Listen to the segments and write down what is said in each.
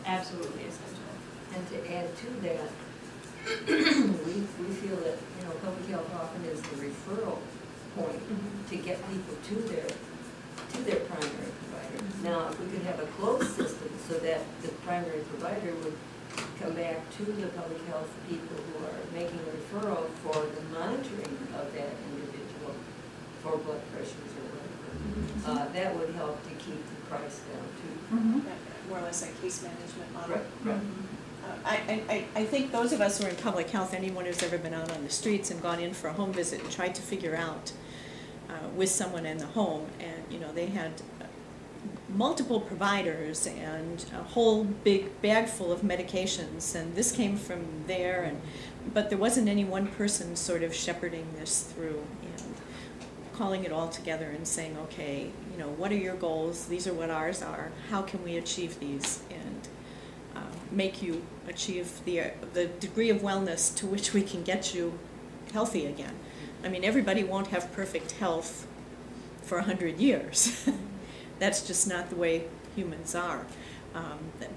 absolutely essential. And to add to that, we feel that, you know, public health often is the referral point to get people to their primary provider. Now, if we could have a closed system so that the primary provider would come back to the public health people who are making a referral for the monitoring of that individual for blood pressures or whatever, that would help to keep the price down too. More or less like case management model. Right. I think those of us who are in public health, anyone who's ever been out on the streets and gone in for a home visit and tried to figure out with someone in the home, and you know, they had multiple providers and a whole big bag full of medications, and this came from there, but there wasn't any one person sort of shepherding this through and calling it all together and saying, okay, you know, what are your goals? These are what ours are. How can we achieve these and make you achieve the degree of wellness to which we can get you healthy again? I mean, everybody won't have perfect health for 100 years. That's just not the way humans are.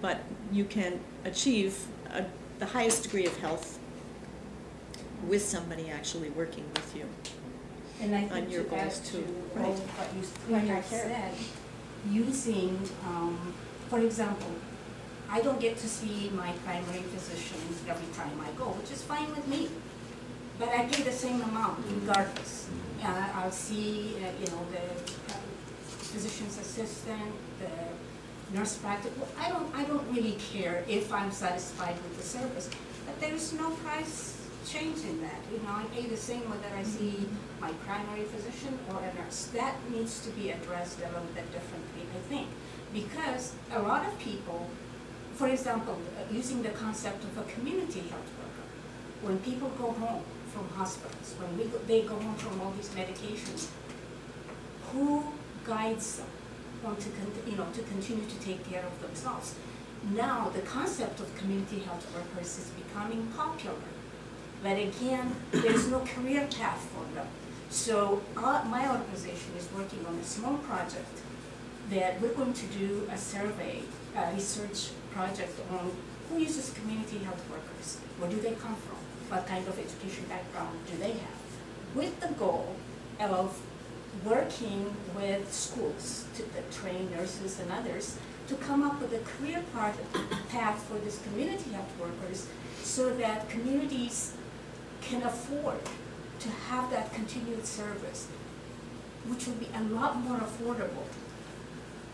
But you can achieve the highest degree of health with somebody actually working with you. And I think on your to goals add too. to Right. all what you said, using, for example, I don't get to see my primary physicians every time I go, which is fine with me. But I pay the same amount regardless. I'll see, you know, the physician's assistant, the nurse practitioner. I don't really care if I'm satisfied with the service, but there is no price change in that. You know, I pay the same whether I see my primary physician or a nurse. That needs to be addressed a little bit differently, I think, because a lot of people, for example, using the concept of a community health worker, when people go home from hospitals, when they go home from all these medications, who guides them on to continue to take care of themselves? Now the concept of community health workers is becoming popular, but again, there's no career path for them. So my organization is working on a small project that we're going to do a survey, a research project on who uses community health workers, where do they come from, what kind of education background do they have, with the goal of working with schools to train nurses and others to come up with a career path for these community health workers so that communities can afford to have that continued service, which will be a lot more affordable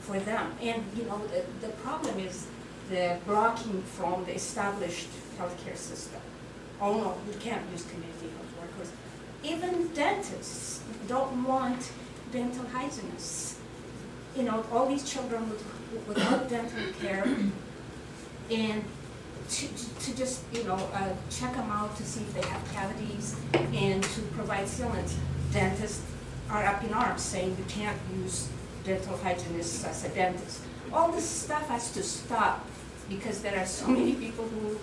for them. And you know, the problem is the blocking from the established healthcare system. Oh no, you can't use community health workers. Even dentists don't want dental hygienists. You know, all these children without dental care, and to just, you know, check them out to see if they have cavities and to provide sealants. Dentists are up in arms saying you can't use dental hygienists as a dentist. All this stuff has to stop because there are so many people who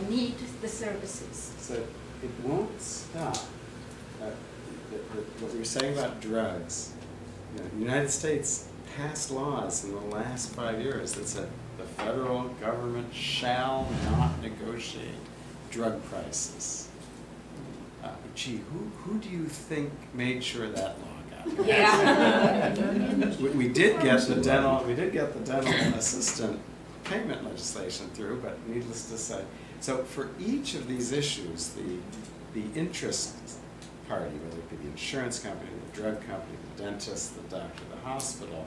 need the services. So it won't stop. What you're saying about drugs, you know, the United States passed laws in the last 5 years that said the federal government shall not negotiate drug prices. Gee, who do you think made sure that law got passed? Yeah. we did get the dental assistant payment legislation through, but needless to say. So for each of these issues, the interest party, whether it be the insurance company, the drug company, the dentist, the doctor, the hospital,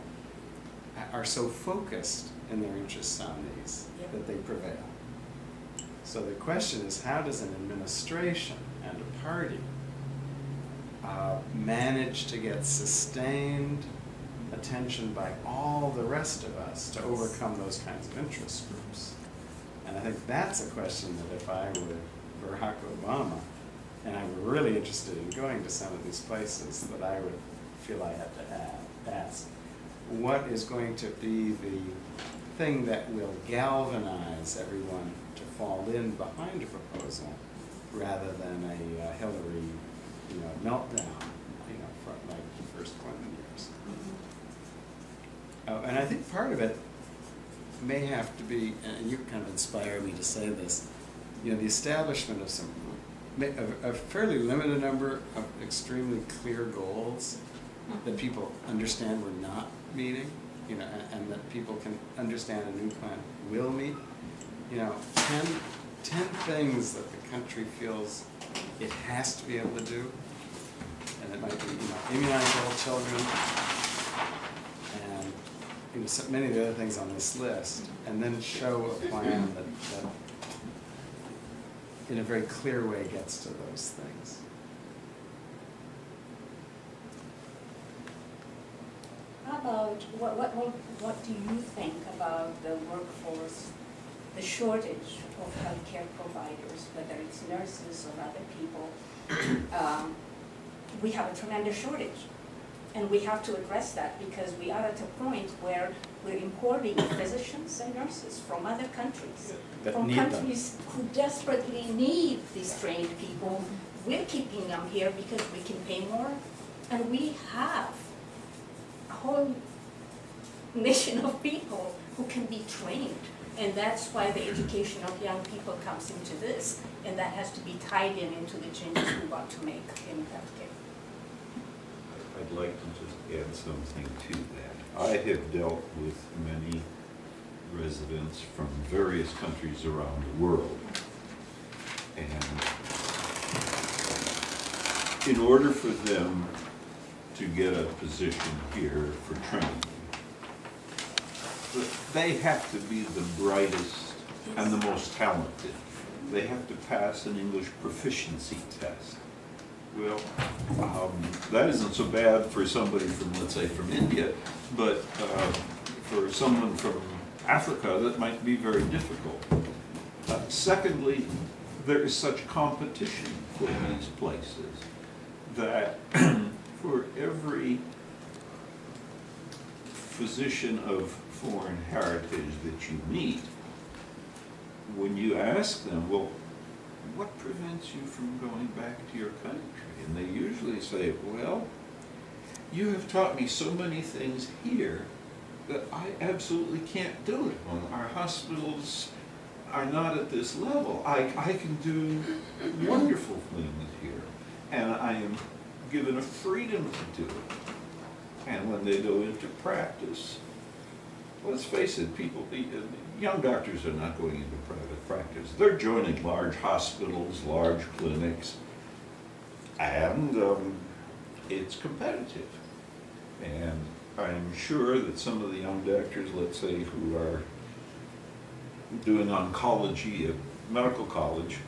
are so focused in their interests on these that they prevail. So the question is, how does an administration and a party manage to get sustained attention by all the rest of us to overcome those kinds of interest groups? And I think that's a question that if I were Barack Obama, and I were really interested in going to some of these places, that I would feel I had to ask. What is going to be the thing that will galvanize everyone to fall in behind a proposal rather than a Hillary, you know, meltdown, you know, from like the first Clinton years? Oh, and I think part of it may have to be, and you kind of inspire me to say this, you know, the establishment of a fairly limited number of extremely clear goals that people understand we're not meeting, you know, and that people can understand a new plan will meet. You know, 10 things that the country feels it has to be able to do, and it might be, you know, immunize all children, and you know, so many of the other things on this list, and then show a plan that in a very clear way gets to those things. How about, what do you think about the workforce, the shortage of healthcare providers, whether it's nurses or other people? We have a tremendous shortage, and we have to address that because we are at a point where we're importing physicians and nurses from other countries, from countries who desperately need these trained people. We're keeping them here because we can pay more, and we have a whole nation of people who can be trained. And that's why the education of young people comes into this, and that has to be tied into the changes we want to make in healthcare. I'd like to just add something to that. I have dealt with many residents from various countries around the world. And in order for them to get a position here for training, they have to be the brightest and the most talented. They have to pass an English proficiency test. Well, that isn't so bad for somebody from, let's say, from India, but for someone from Africa, that might be very difficult. Secondly, there is such competition for these places that for every physician of foreign heritage that you meet, when you ask them, well, what prevents you from going back to your country? And they usually say, well, you have taught me so many things here that I absolutely can't do it. Our hospitals are not at this level. I can do wonderful things here, and I am given a freedom to do it. And when they go into practice, let's face it, young doctors are not going into private practice. They're joining large hospitals, large clinics, and it's competitive. And I'm sure that some of the young doctors, let's say, who are doing oncology at medical college,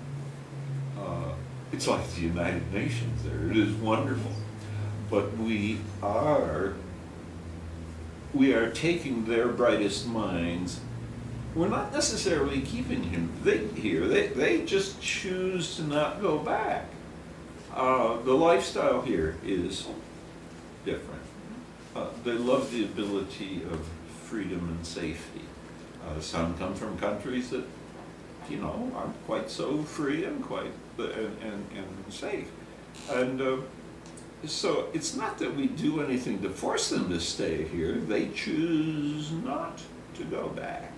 it's like the United Nations there. It is wonderful. But we are taking their brightest minds. We're not necessarily keeping him here. They just choose to not go back. The lifestyle here is different. They love the ability of freedom and safety. Some come from countries that, you know, aren't quite so free and quite and safe. And so it's not that we do anything to force them to stay here. They choose not to go back.